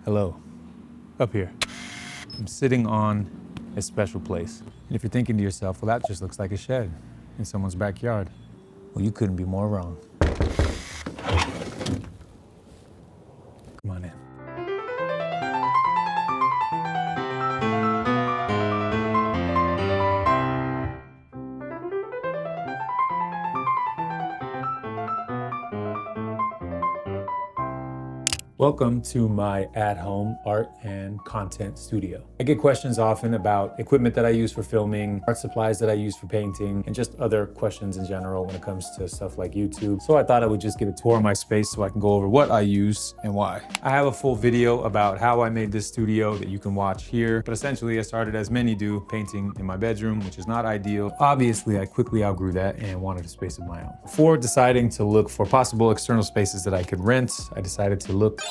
Hello, up here. I'm sitting on a special place. And if you're thinking to yourself, well, that just looks like a shed in someone's backyard. Well, you couldn't be more wrong. Come on in. Welcome to my at-home art and content studio. I get questions often about equipment that I use for filming, art supplies that I use for painting, and just other questions in general when it comes to stuff like YouTube. So I thought I would just give a tour of my space so I can go over what I use and why. I have a full video about how I made this studio that you can watch here, but essentially I started as many do, painting in my bedroom, which is not ideal. Obviously, I quickly outgrew that and wanted a space of my own. Before deciding to look for possible external spaces that I could rent, I decided to look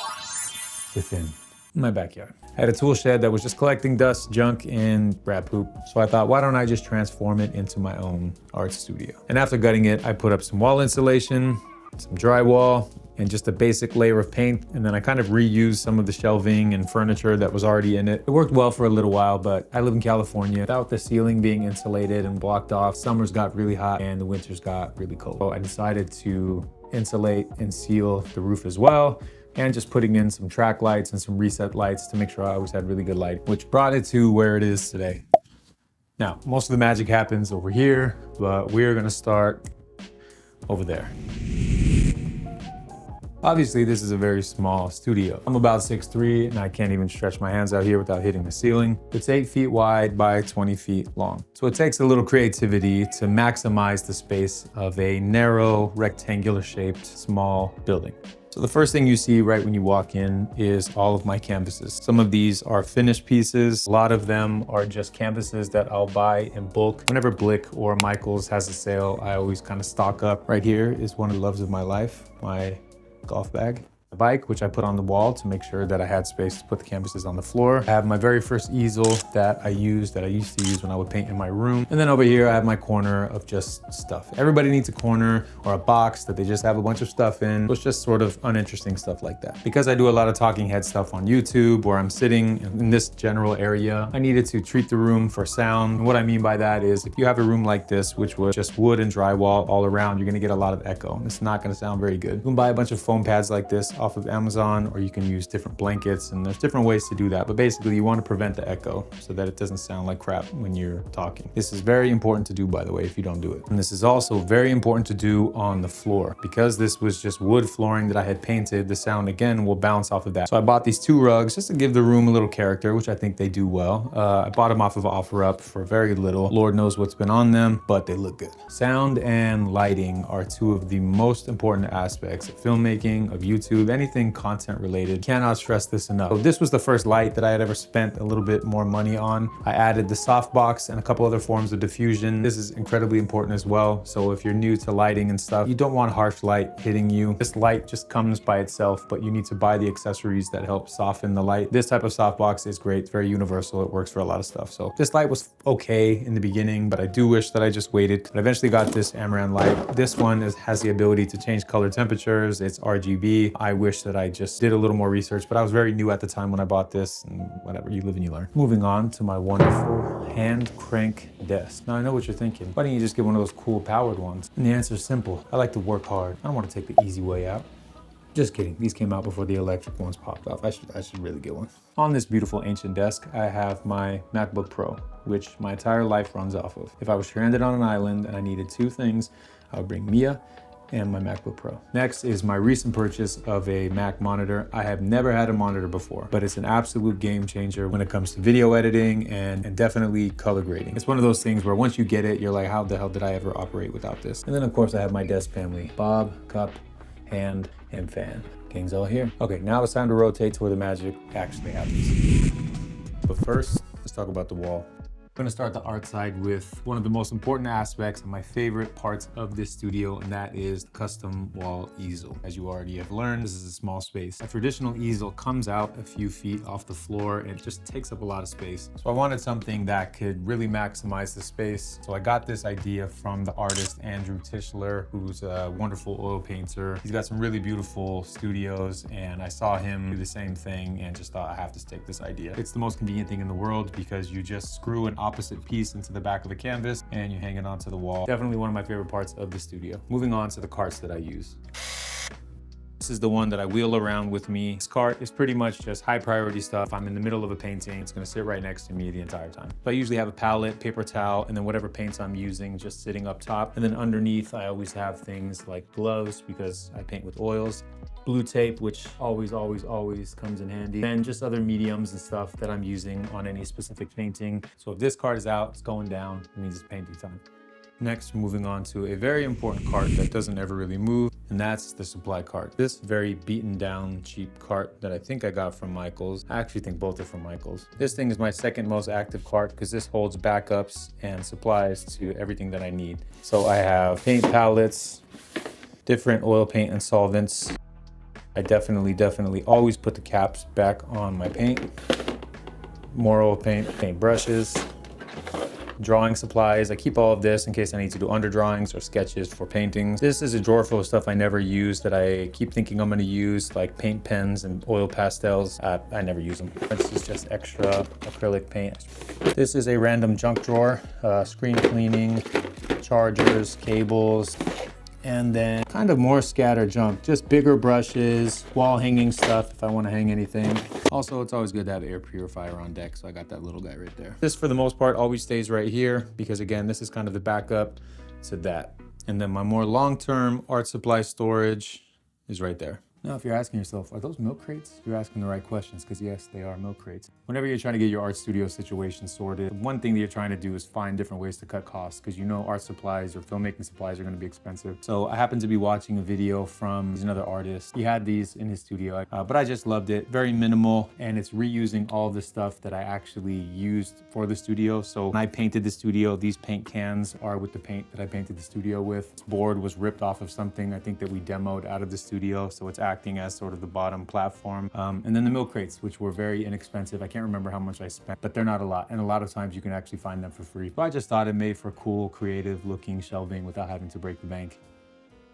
within my backyard. I had a tool shed that was just collecting dust, junk, and rat poop. So I thought, why don't I just transform it into my own art studio? And after gutting it, I put up some wall insulation, some drywall, and just a basic layer of paint. And then I kind of reused some of the shelving and furniture that was already in it. It worked well for a little while, but I live in California. Without the ceiling being insulated and blocked off, summers got really hot and the winters got really cold. So I decided to insulate and seal the roof as well, and just putting in some track lights and some reset lights to make sure I always had really good light, which brought it to where it is today. Now, most of the magic happens over here, but we're gonna start over there. Obviously, this is a very small studio. I'm about 6'3", and I can't even stretch my hands out here without hitting the ceiling. It's 8 feet wide by 20 feet long. So it takes a little creativity to maximize the space of a narrow, rectangular shaped, small building. So the first thing you see right when you walk in is all of my canvases. Some of these are finished pieces. A lot of them are just canvases that I'll buy in bulk. Whenever Blick or Michaels has a sale, I always kind of stock up. Right here is one of the loves of my life, my golf bag. The bike, which I put on the wall to make sure that I had space to put the canvases on the floor. I have my very first easel that I used to use when I would paint in my room. And then over here, I have my corner of just stuff. Everybody needs a corner or a box that they just have a bunch of stuff in. So it's just sort of uninteresting stuff like that. Because I do a lot of talking head stuff on YouTube where I'm sitting in this general area, I needed to treat the room for sound. And what I mean by that is if you have a room like this, which was just wood and drywall all around, you're gonna get a lot of echo. And it's not gonna sound very good. You can buy a bunch of foam pads like this off of Amazon, or you can use different blankets, and there's different ways to do that. But basically you want to prevent the echo so that it doesn't sound like crap when you're talking. This is very important to do, by the way, if you don't do it. And this is also very important to do on the floor. Because this was just wood flooring that I had painted, the sound again will bounce off of that. So I bought these 2 rugs just to give the room a little character, which I think they do well. I bought them off of OfferUp for very little. Lord knows what's been on them, but they look good. Sound and lighting are 2 of the most important aspects of filmmaking, of YouTube, anything content related. Cannot stress this enough. So this was the first light that I had ever spent a little bit more money on. I added the softbox and a couple other forms of diffusion. This is incredibly important as well. So if you're new to lighting and stuff, you don't want harsh light hitting you. This light just comes by itself, but you need to buy the accessories that help soften the light. This type of softbox is great. It's very universal. It works for a lot of stuff. So this light was okay in the beginning, but I do wish that I just waited. But I eventually got this Amaran light. This one has the ability to change color temperatures. It's RGB. I wish that I just did a little more research, but I was very new at the time when I bought this, and whatever, you live and you learn. Moving on to my wonderful hand crank desk. Now I know what you're thinking. Why don't you just get one of those cool powered ones? And the answer is simple. I like to work hard. I don't want to take the easy way out. Just kidding. These came out before the electric ones popped off. I should really get one. On this beautiful ancient desk, I have my MacBook Pro, which my entire life runs off of. If I was stranded on an island and I needed 2 things, I would bring Mia and my MacBook Pro. Next is my recent purchase of a Mac monitor. I have never had a monitor before, but it's an absolute game changer when it comes to video editing and definitely color grading. It's one of those things where once you get it, you're like, how the hell did I ever operate without this? And then of course I have my desk family, Bob, cup, hand, and fan. Gang's all here. Okay, now it's time to rotate to where the magic actually happens. But first, let's talk about the wall. I'm gonna start the art side with one of the most important aspects and my favorite parts of this studio, and that is the custom wall easel. As you already have learned, this is a small space. A traditional easel comes out a few feet off the floor and it just takes up a lot of space. So I wanted something that could really maximize the space. So I got this idea from the artist Andrew Tischler, who's a wonderful oil painter. He's got some really beautiful studios, and I saw him do the same thing and just thought I have to take this idea. It's the most convenient thing in the world because you just screw an opposite piece into the back of the canvas and you hang it onto the wall. Definitely one of my favorite parts of the studio. Moving on to the carts that I use. This is the one that I wheel around with me. This cart is pretty much just high priority stuff. I'm in the middle of a painting, it's gonna sit right next to me the entire time. So I usually have a palette, paper towel, and then whatever paints I'm using just sitting up top. And then underneath, I always have things like gloves because I paint with oils, blue tape, which always comes in handy, and just other mediums and stuff that I'm using on any specific painting. So if this cart is out, it's going down, it means it's painting time. Next, moving on to a very important cart that doesn't ever really move, and that's the supply cart. This very beaten down, cheap cart that I think I got from Michael's. I actually think both are from Michael's. This thing is my second most active cart because this holds backups and supplies to everything that I need. So I have paint palettes, different oil paint and solvents. I definitely always put the caps back on my paint. More oil paint, paint brushes, drawing supplies. I keep all of this in case I need to do underdrawings or sketches for paintings. This is a drawer full of stuff I never use that I keep thinking I'm gonna use, like paint pens and oil pastels. I never use them. This is just extra acrylic paint. This is a random junk drawer, screen cleaning, chargers, cables, and then kind of more scattered junk, just bigger brushes, wall hanging stuff if I want to hang anything. Also, it's always good to have air purifier on deck, so I got that little guy right there. This, for the most part, always stays right here because, again, this is kind of the backup to that. And then my more long-term art supply storage is right there. Now, if you're asking yourself, are those milk crates? You're asking the right questions, because yes, they are milk crates. Whenever you're trying to get your art studio situation sorted, one thing that you're trying to do is find different ways to cut costs, because you know art supplies or filmmaking supplies are going to be expensive. So I happened to be watching a video from another artist. He had these in his studio, but I just loved it. Very minimal, and it's reusing all the stuff that I actually used for the studio. So when I painted the studio, these paint cans are with the paint that I painted the studio with. This board was ripped off of something I think that we demoed out of the studio, so it's acting as sort of the bottom platform. And then the milk crates, which were very inexpensive. I can't remember how much I spent, but they're not a lot. And a lot of times you can actually find them for free. So I just thought it made for cool, creative looking shelving without having to break the bank.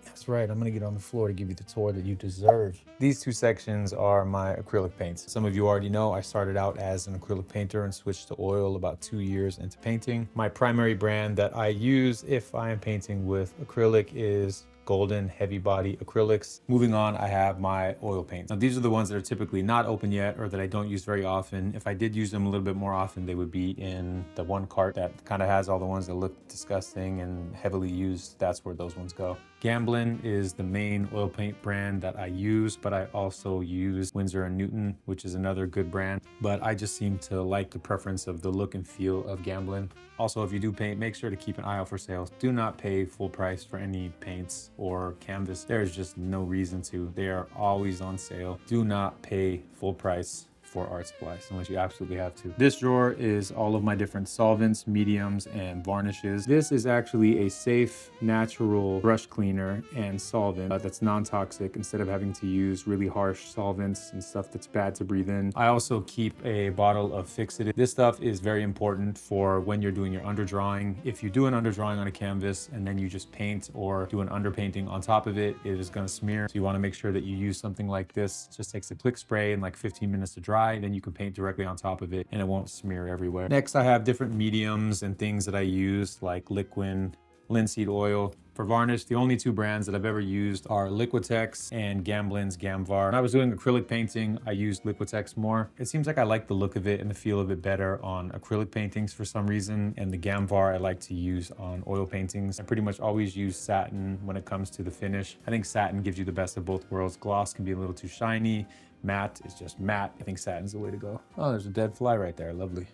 That's right, I'm gonna get on the floor to give you the tour that you deserve. These two sections are my acrylic paints. Some of you already know I started out as an acrylic painter and switched to oil about 2 years into painting. My primary brand that I use if I am painting with acrylic is Golden Heavy Body Acrylics. Moving on, I have my oil paints. Now, these are the ones that are typically not open yet or that I don't use very often. If I did use them a little bit more often, they would be in the one cart that kind of has all the ones that look disgusting and heavily used. That's where those ones go. Gamblin is the main oil paint brand that I use, but I also use Winsor & Newton, which is another good brand. But I just seem to like the preference of the look and feel of Gamblin. Also, if you do paint, make sure to keep an eye out for sales. Do not pay full price for any paints or canvas. There's just no reason to. They are always on sale. Do not pay full price for art supplies unless you absolutely have to. This drawer is all of my different solvents, mediums, and varnishes. This is actually a safe, natural brush cleaner and solvent that's non-toxic instead of having to use really harsh solvents and stuff that's bad to breathe in. I also keep a bottle of Fix-It. This stuff is very important for when you're doing your underdrawing. If you do an underdrawing on a canvas and then you just paint or do an underpainting on top of it, it is gonna smear. So you wanna make sure that you use something like this. It just takes a quick spray and like 15 minutes to dry. Then you can paint directly on top of it and it won't smear everywhere. Next, I have different mediums and things that I use like Liquin, linseed oil. For varnish, the only two brands that I've ever used are Liquitex and Gamblin's Gamvar. When I was doing acrylic painting, I used Liquitex more. It seems like I like the look of it and the feel of it better on acrylic paintings for some reason. And the Gamvar I like to use on oil paintings. I pretty much always use satin when it comes to the finish. I think satin gives you the best of both worlds. Gloss can be a little too shiny. Matte is just matte. I think satin's the way to go. Oh, there's a dead fly right there. Lovely.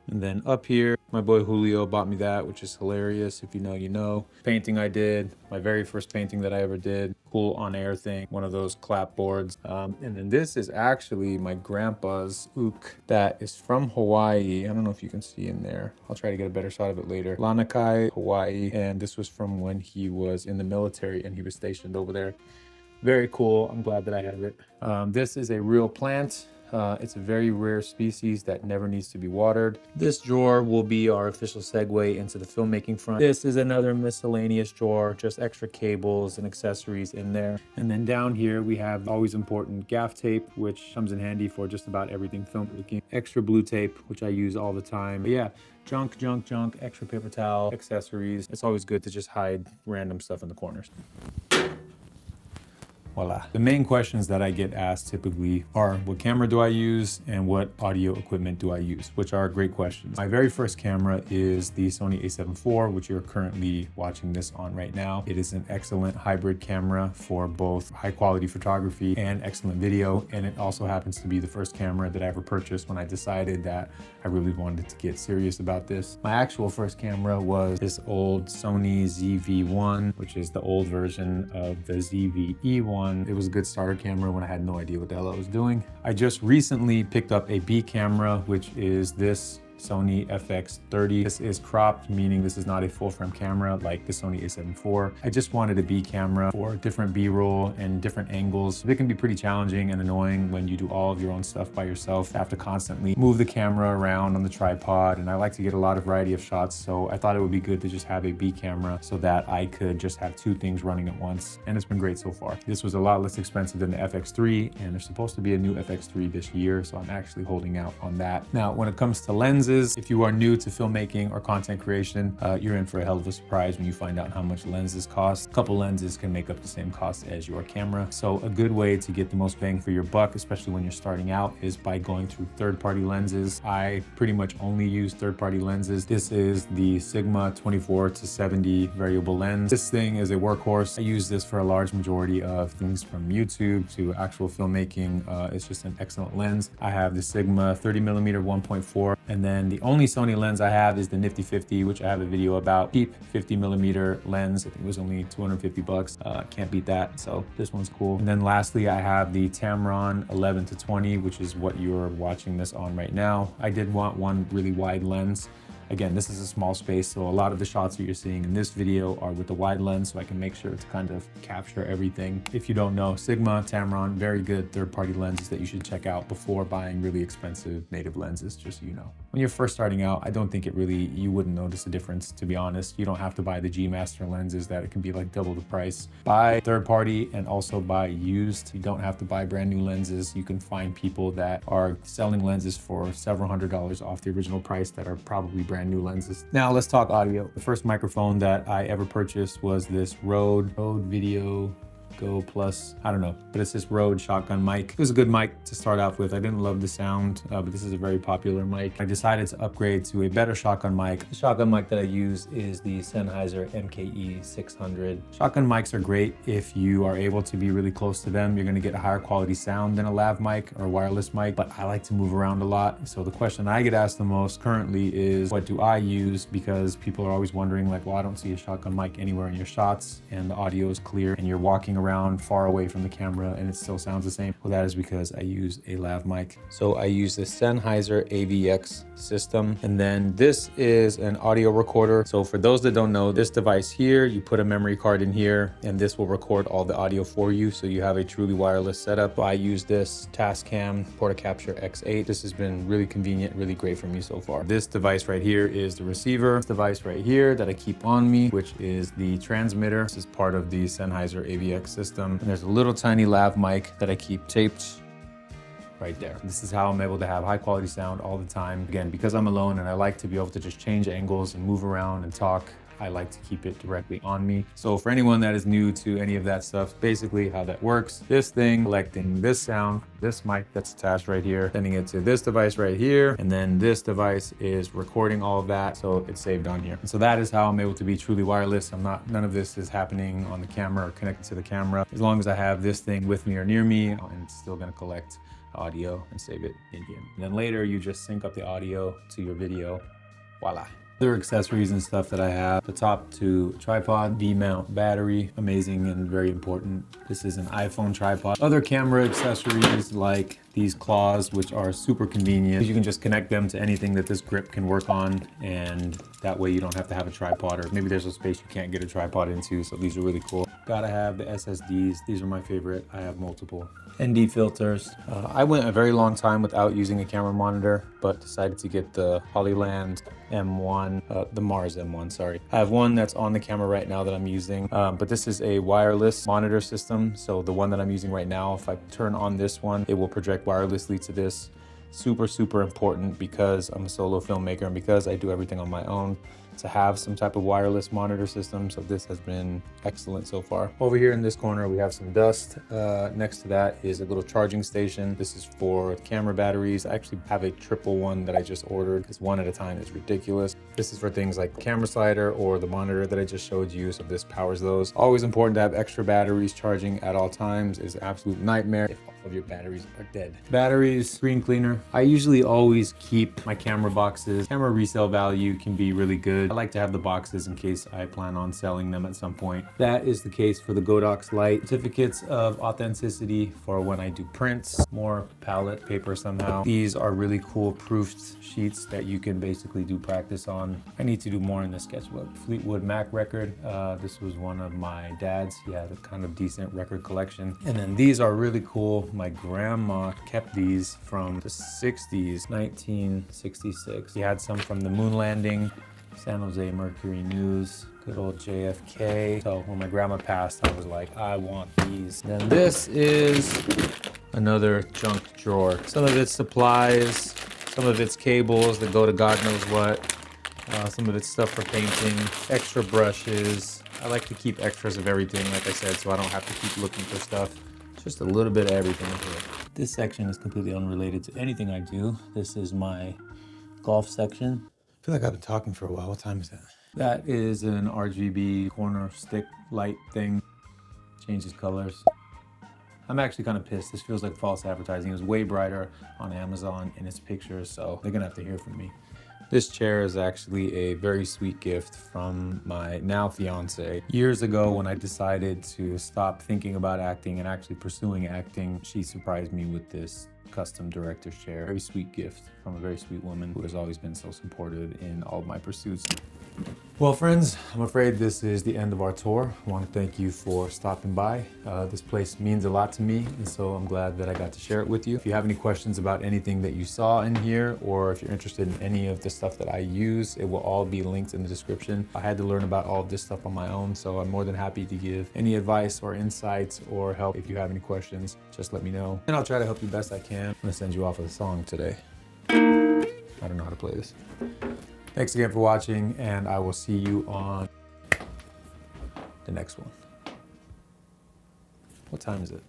And then up here, my boy Julio bought me that, which is hilarious. If you know, you know. Painting I did, my very first painting that I ever did. Cool on-air thing, one of those clapboards. And then this is actually my grandpa's ook that is from Hawaii. I don't know if you can see in there. I'll try to get a better shot of it later. Lanakai, Hawaii. And this was from when he was in the military and he was stationed over there. Very cool. I'm glad that I have it. This is a real plant. It's a very rare species that never needs to be watered. This drawer will be our official segue into the filmmaking front. This is another miscellaneous drawer, just extra cables and accessories in there. And then down here we have always important gaff tape, which comes in handy for just about everything filmmaking. Extra blue tape, which I use all the time. But yeah, junk, extra paper towel, accessories. It's always good to just hide random stuff in the corners. Voila. The main questions that I get asked typically are, what camera do I use and what audio equipment do I use, which are great questions. My very first camera is the Sony a7 IV, which you're currently watching this on right now. It is an excellent hybrid camera for both high quality photography and excellent video. And it also happens to be the first camera that I ever purchased when I decided that I really wanted to get serious about this. My actual first camera was this old Sony ZV-1, which is the old version of the ZV-E1. It was a good starter camera when I had no idea what the hell I was doing. I just recently picked up a B camera, which is this Sony FX30. This is cropped, meaning this is not a full frame camera like the Sony a7 IV. I just wanted a B camera for different B-roll and different angles. It can be pretty challenging and annoying when you do all of your own stuff by yourself. You have to constantly move the camera around on the tripod, and I like to get a lot of variety of shots, so I thought it would be good to just have a B camera so that I could just have two things running at once, and it's been great so far. This was a lot less expensive than the FX3, and there's supposed to be a new FX3 this year, so I'm actually holding out on that. Now, when it comes to lenses, if you are new to filmmaking or content creation, you're in for a hell of a surprise when you find out how much lenses cost. A couple lenses can make up the same cost as your camera. So a good way to get the most bang for your buck, especially when you're starting out, is by going through third-party lenses. I pretty much only use third-party lenses. This is the Sigma 24-70 variable lens. This thing is a workhorse. I use this for a large majority of things from YouTube to actual filmmaking. It's just an excellent lens. I have the Sigma 30mm 1.4, and then the only Sony lens I have is the Nifty 50, which I have a video about. Cheap 50mm lens. I think it was only 250 bucks. Can't beat that. So this one's cool. And then lastly, I have the Tamron 11-20, which is what you're watching this on right now. I did want one really wide lens. Again, this is a small space, so a lot of the shots that you're seeing in this video are with the wide lens, so I can make sure to kind of capture everything. If you don't know, Sigma, Tamron, very good third-party lenses that you should check out before buying really expensive native lenses, just so you know. When you're first starting out, I don't think you wouldn't notice a difference, to be honest. You don't have to buy the G Master lenses that it can be like double the price. Buy third-party and also buy used. You don't have to buy brand new lenses. You can find people that are selling lenses for several $100s off the original price that are probably brand new lenses. Now let's talk audio. The first microphone that I ever purchased was this Rode Video Go Plus, I don't know, but it's this Rode shotgun mic. It was a good mic to start off with. I didn't love the sound, but this is a very popular mic. I decided to upgrade to a better shotgun mic. The shotgun mic that I use is the Sennheiser MKE 600. Shotgun mics are great if you are able to be really close to them. You're gonna get a higher quality sound than a lav mic or wireless mic, but I like to move around a lot. So the question I get asked the most currently is, what do I use? Because people are always wondering like, well, I don't see a shotgun mic anywhere in your shots and the audio is clear and you're walking around far away from the camera and it still sounds the same. Well, that is because I use a lav mic. So I use the Sennheiser AVX system, and then this is an audio recorder. So for those that don't know, this device here, you put a memory card in here and this will record all the audio for you, so you have a truly wireless setup. I use this Tascam Portacapture X8. This has been really convenient, really great for me so far. This device right here is the receiver. This device right here that I keep on me, which is the transmitter. This is part of the Sennheiser AVX system. And there's a little tiny lav mic that I keep taped right there. This is how I'm able to have high quality sound all the time. Again, because I'm alone and I like to be able to just change angles and move around and talk, I like to keep it directly on me. So for anyone that is new to any of that stuff, basically how that works, this thing collecting this sound, this mic that's attached right here, sending it to this device right here, and then this device is recording all of that, so it's saved on here. And so that is how I'm able to be truly wireless. None of this is happening on the camera or connected to the camera. As long as I have this thing with me or near me, and it's still gonna collect audio and save it in here. And then later you just sync up the audio to your video. Voila. Other accessories and stuff that I have, the top two tripod, V-mount battery, amazing and very important. This is an iPhone tripod. Other camera accessories like these claws, which are super convenient. You can just connect them to anything that this grip can work on, and that way you don't have to have a tripod, or maybe there's a space you can't get a tripod into, so these are really cool. Gotta have the SSDs. These are my favorite. I have multiple. ND filters. I went a very long time without using a camera monitor, but decided to get the Polyland M1, the Mars M1, sorry. I have one that's on the camera right now that I'm using, but this is a wireless monitor system. So the one that I'm using right now, if I turn on this one, it will project wirelessly to this. Super, super important because I'm a solo filmmaker and because I do everything on my own, to have some type of wireless monitor system. So this has been excellent so far. Over here in this corner, we have some dust. Next to that is a little charging station. This is for camera batteries. I actually have a triple one that I just ordered because one at a time is ridiculous. This is for things like camera slider or the monitor that I just showed you. So this powers those. Always important to have extra batteries charging at all times. Is an absolute nightmare if all of your batteries are dead. Batteries, screen cleaner. I usually always keep my camera boxes. Camera resale value can be really good. I like to have the boxes in case I plan on selling them at some point. That is the case for the Godox Lite. Certificates of authenticity for when I do prints, more palette paper somehow. These are really cool proofed sheets that you can basically do practice on. I need to do more in the sketchbook. Fleetwood Mac record. This was one of my dad's. He had a kind of decent record collection. And then these are really cool. My grandma kept these from the 60s, 1966. He had some from the moon landing, San Jose Mercury News, good old JFK. So when my grandma passed, I was like, I want these. And then this is another junk drawer. Some of it's supplies, some of it's cables that go to God knows what. Some of it's stuff for painting, extra brushes. I like to keep extras of everything, like I said, so I don't have to keep looking for stuff. Just a little bit of everything in here. This section is completely unrelated to anything I do. This is my golf section. I feel like I've been talking for a while. What time is that? That is an RGB corner stick light thing. Changes colors. I'm actually kind of pissed. This feels like false advertising. It was way brighter on Amazon in its pictures, so they're gonna have to hear from me. This chair is actually a very sweet gift from my now fiance. Years ago, when I decided to stop thinking about acting and actually pursuing acting, she surprised me with this custom director's chair. Very sweet gift from a very sweet woman who has always been so supportive in all of my pursuits. Well, friends, I'm afraid this is the end of our tour. I want to thank you for stopping by. This place means a lot to me, and so I'm glad that I got to share it with you. If you have any questions about anything that you saw in here, or if you're interested in any of the stuff that I use, it will all be linked in the description. I had to learn about all of this stuff on my own, so I'm more than happy to give any advice or insights or help. If you have any questions, just let me know, and I'll try to help you best I can. I'm gonna send you off with a song today. I don't know how to play this. Thanks again for watching, and I will see you on the next one. What time is it?